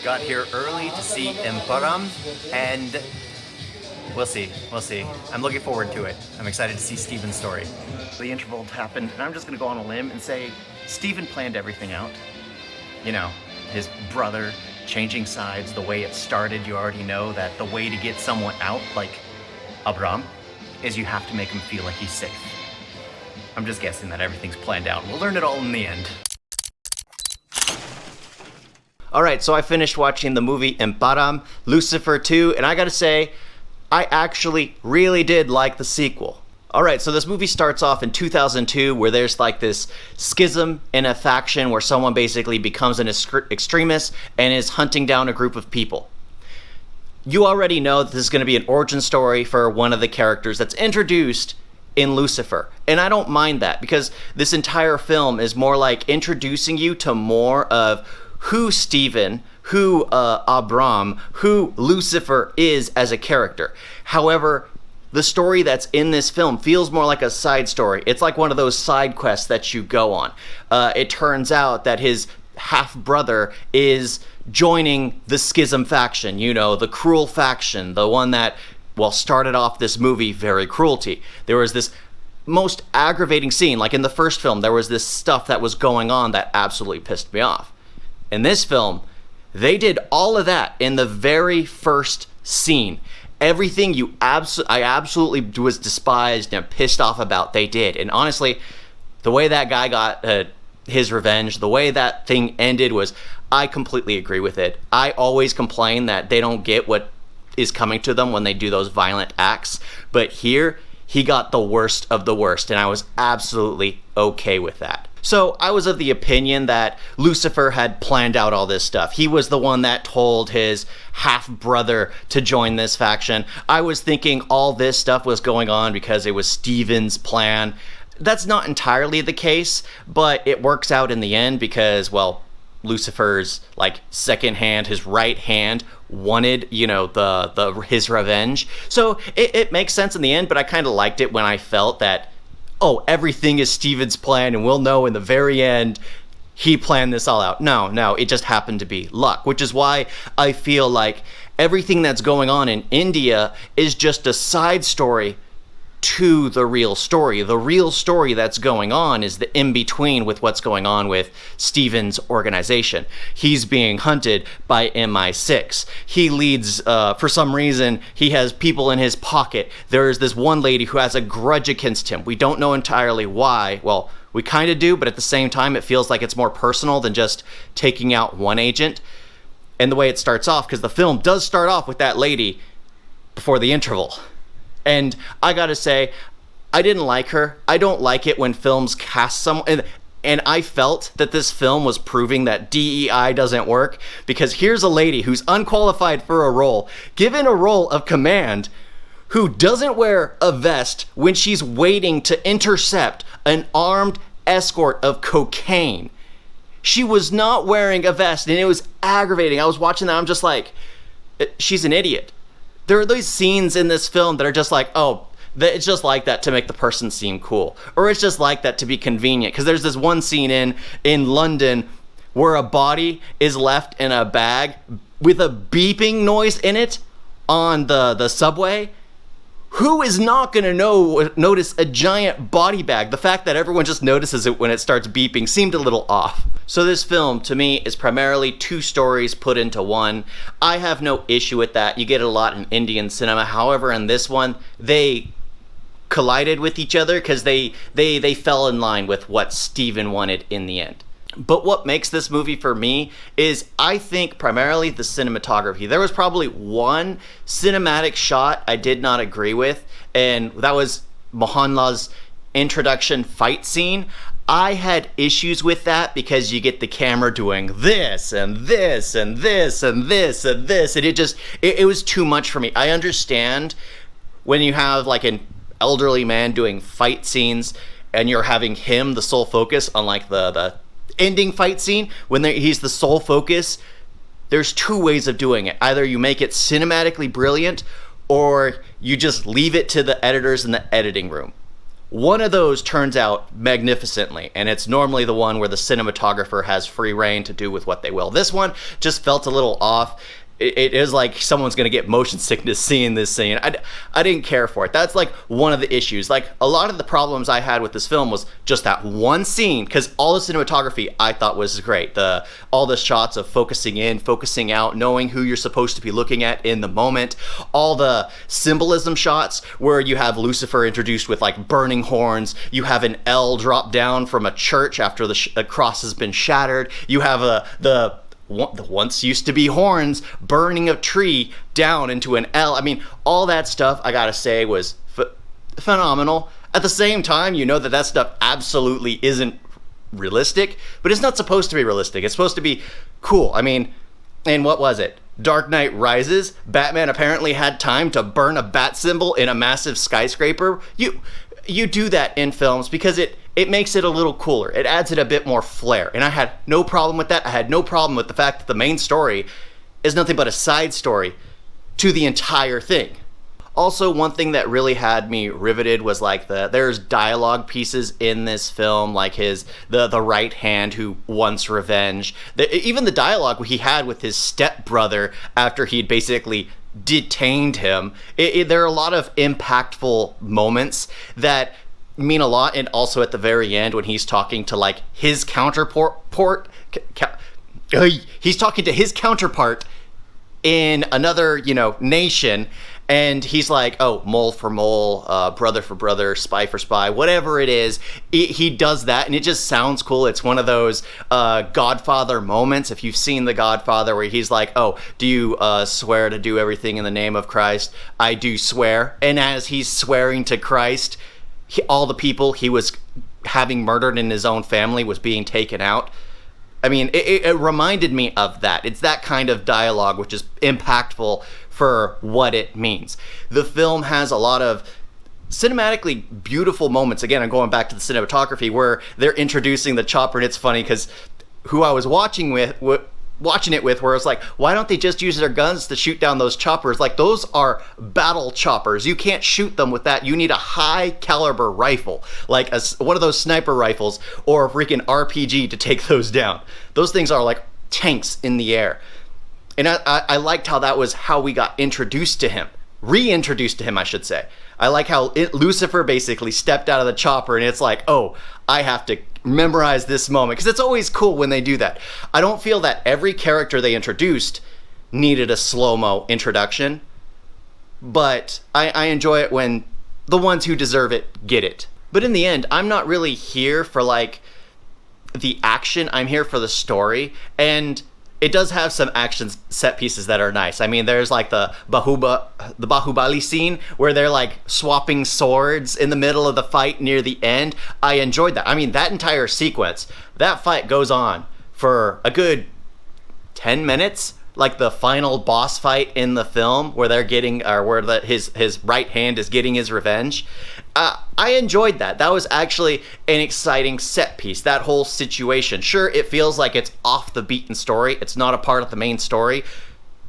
Got here early to see Empuraan, and we'll see. I'm looking forward to it. I'm excited to see Steven's story. The interval happened, and I'm just gonna go on a limb and say Steven planned everything out. You know, his brother changing sides, the way it started. You already know that the way to get someone out, like Abram, is you have to make him feel like he's safe. I'm just guessing that everything's planned out. We'll learn it all in the end. Alright, so I finished watching the movie Empuraan, Lucifer 2, and I gotta say, I actually really did like the sequel. Alright, so this movie starts off in 2002 where there's like this schism in a faction where someone basically becomes an extremist and is hunting down a group of people. You already know that this is going to be an origin story for one of the characters that's introduced in Lucifer. And I don't mind that because this entire film is more like introducing you to more of who Steven, who Abram, who Lucifer is as a character. However, the story that's in this film feels more like a side story. It's like one of those side quests that you go on. It turns out that his half-brother is joining the schism faction, you know, the cruel faction, the one that, well, started off this movie very cruelty. There was this most aggravating scene, like in the first film, there was this stuff that was going on that absolutely pissed me off. In this film, they did all of that in the very first scene. Everything I absolutely was despised and pissed off about, they did. And honestly, the way that guy got his revenge, the way that thing ended was, I completely agree with it. I always complain that they don't get what is coming to them when they do those violent acts. But here, he got the worst of the worst, and I was absolutely okay with that. So I was of the opinion that Lucifer had planned out all this stuff. He was the one that told his half-brother to join this faction. I was thinking all this stuff was going on because it was Steven's plan. That's not entirely the case, but it works out in the end because, well, Lucifer's like second hand, his right hand, wanted, you know, his revenge. So it makes sense in the end, but I kind of liked it when I felt that, oh, everything is Steven's plan and we'll know in the very end he planned this all out. No, it just happened to be luck, which is why I feel like everything that's going on in India is just a side story to the real story. The real story that's going on is the in-between with what's going on with Steven's organization. He's being hunted by MI6. He leads, for some reason, he has people in his pocket. There is this one lady who has a grudge against him. We don't know entirely why. Well, we kind of do, but at the same time, it feels like it's more personal than just taking out one agent. And the way it starts off, because the film does start off with that lady before the interval. And I gotta say, I didn't like her. I don't like it when films cast someone. And I felt that this film was proving that DEI doesn't work because here's a lady who's unqualified for a role, given a role of command, who doesn't wear a vest when she's waiting to intercept an armed escort of cocaine. She was not wearing a vest, and it was aggravating. I was watching that. I'm just like, she's an idiot. There are these scenes in this film that are just like, oh, it's just like that to make the person seem cool. Or it's just like that to be convenient. Because there's this one scene in London where a body is left in a bag with a beeping noise in it on the subway. Who is not going to notice a giant body bag? The fact that everyone just notices it when it starts beeping seemed a little off. So this film, to me, is primarily two stories put into one. I have no issue with that. You get it a lot in Indian cinema. However, in this one, they collided with each other because they fell in line with what Steven wanted in the end. But what makes this movie for me is, I think, primarily the cinematography. There was probably one cinematic shot I did not agree with, and that was Mohanlal's introduction fight scene. I had issues with that because you get the camera doing this and this and this and this and this, and it was too much for me. I understand when you have like an elderly man doing fight scenes and you're having him the sole focus on like the ending fight scene, when he's the sole focus, there's two ways of doing it. Either you make it cinematically brilliant or you just leave it to the editors in the editing room. One of those turns out magnificently, and it's normally the one where the cinematographer has free reign to do with what they will. This one just felt a little off. It is like someone's going to get motion sickness seeing this scene. I didn't care for it. That's like one of the issues. Like a lot of the problems I had with this film was just that one scene, because all the cinematography I thought was great. All the shots of focusing in, focusing out, knowing who you're supposed to be looking at in the moment. All the symbolism shots where you have Lucifer introduced with like burning horns. You have an L drop down from a church after the cross has been shattered. You have the once used to be horns burning a tree down into an L. I mean, all that stuff, I gotta say, was phenomenal. At the same time, you know that stuff absolutely isn't realistic, but it's not supposed to be realistic. It's supposed to be cool. I mean, and what was it? Dark Knight Rises? Batman apparently had time to burn a bat symbol in a massive skyscraper. You do that in films because it makes it a little cooler. It adds it a bit more flair. And I had no problem with that. I had no problem with the fact that the main story is nothing but a side story to the entire thing. Also, one thing that really had me riveted was like there's dialogue pieces in this film, like the right hand who wants revenge. Even the dialogue he had with his stepbrother after he'd basically detained him. There are a lot of impactful moments that mean a lot, and also at the very end when he's talking to like his he's talking to his counterpart in another nation, and he's like, oh, mole for mole, brother for brother, spy for spy, whatever it is. He does that, and it just sounds cool. It's one of those Godfather moments, if you've seen The Godfather, where he's like, oh, do you swear to do everything in the name of Christ? I do swear. And as he's swearing to Christ, all the people he was having murdered in his own family was being taken out. I mean, it reminded me of that. It's that kind of dialogue which is impactful for what it means. The film has a lot of cinematically beautiful moments. Again, I'm going back to the cinematography where they're introducing the chopper, and it's funny because who I was watching it with, where it's like, why don't they just use their guns to shoot down those choppers? Like, those are battle choppers. You can't shoot them with that. You need a high caliber rifle, like one of those sniper rifles or a freaking RPG to take those down. Those things are like tanks in the air. And I liked how that was how we got introduced to him. Reintroduced to him, I should say. I like how Lucifer basically stepped out of the chopper, and it's like, oh, I have to memorize this moment, because it's always cool when they do that. I don't feel that every character they introduced needed a slow-mo introduction, but I enjoy it when the ones who deserve it get it. But in the end, I'm not really here for like the action. I'm here for the story, and it does have some action set pieces that are nice. I mean, there's like the Bahubali scene where they're like swapping swords in the middle of the fight near the end. I enjoyed that. I mean, that entire sequence, that fight goes on for a good 10 minutes. Like the final boss fight in the film where they're getting, or where his right hand is getting his revenge. I enjoyed that. That was actually an exciting set piece, that whole situation. Sure, it feels like it's off the beaten story. It's not a part of the main story,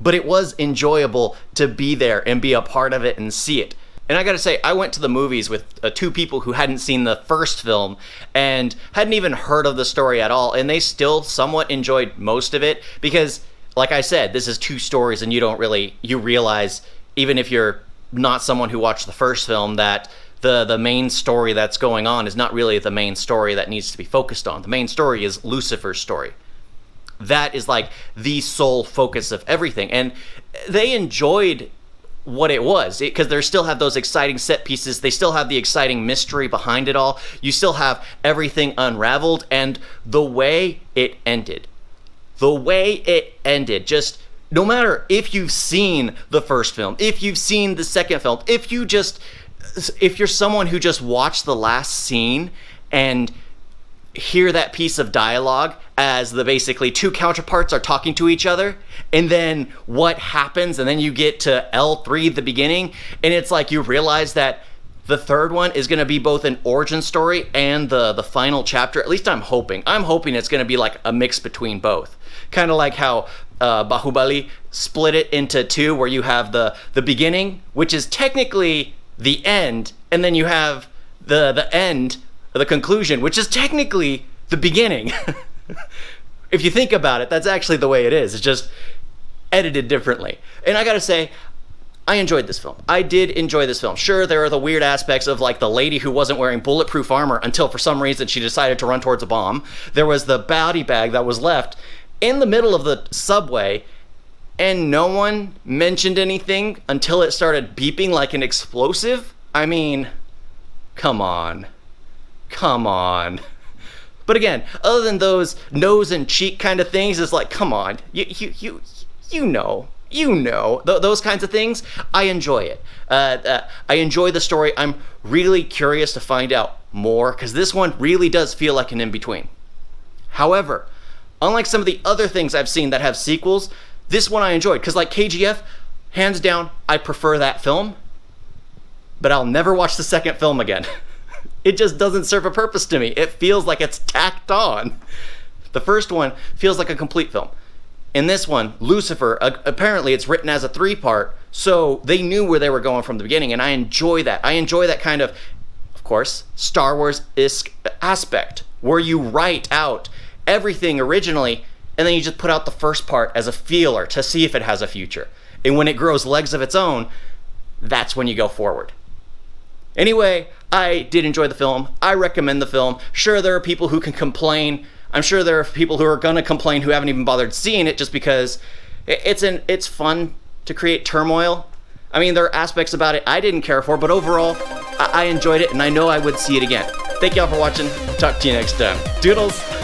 but it was enjoyable to be there and be a part of it and see it. And I gotta say, I went to the movies with two people who hadn't seen the first film and hadn't even heard of the story at all, and they still somewhat enjoyed most of it because, like I said, this is two stories, and you realize, even if you're not someone who watched the first film, that the main story that's going on is not really the main story that needs to be focused on. The main story is Lucifer's story. That is like the sole focus of everything. And they enjoyed what it was, because they still have those exciting set pieces. They still have the exciting mystery behind it all. You still have everything unraveled, and the way it ended. Just no matter if you've seen the first film, if you've seen the second film, if you're someone who just watched the last scene and hear that piece of dialogue as the basically two counterparts are talking to each other, and then what happens, and then you get to L3, the beginning, and it's like you realize that the third one is going to be both an origin story and the final chapter. At least I'm hoping it's going to be like a mix between both. Kind of like how Bahubali split it into two, where you have the beginning, which is technically the end, and then you have the end, the conclusion, which is technically the beginning. If you think about it, that's actually the way it is. It's just edited differently. And I gotta say, I enjoyed this film. I did enjoy this film. Sure, there are the weird aspects of like the lady who wasn't wearing bulletproof armor until for some reason she decided to run towards a bomb. There was the body bag that was left in the middle of the subway, and no one mentioned anything until it started beeping like an explosive. I mean, come on. Come on. But again, other than those nose and cheek kind of things, it's like, come on. You know, those kinds of things. I enjoy it. I enjoy the story. I'm really curious to find out more because this one really does feel like an in-between. However, unlike some of the other things I've seen that have sequels, this one I enjoyed because like KGF, hands down, I prefer that film, but I'll never watch the second film again. It just doesn't serve a purpose to me. It feels like it's tacked on. The first one feels like a complete film. In this one, Lucifer, apparently it's written as a 3-part, so they knew where they were going from the beginning, and I enjoy that. I enjoy that kind of course, Star Wars-esque aspect, where you write out everything originally, and then you just put out the first part as a feeler to see if it has a future. And when it grows legs of its own, that's when you go forward. Anyway, I did enjoy the film. I recommend the film. Sure, there are people who can complain. I'm sure there are people who are going to complain who haven't even bothered seeing it just because it's fun to create turmoil. I mean, there are aspects about it I didn't care for, but overall, I enjoyed it, and I know I would see it again. Thank y'all for watching. Talk to you next time. Doodles!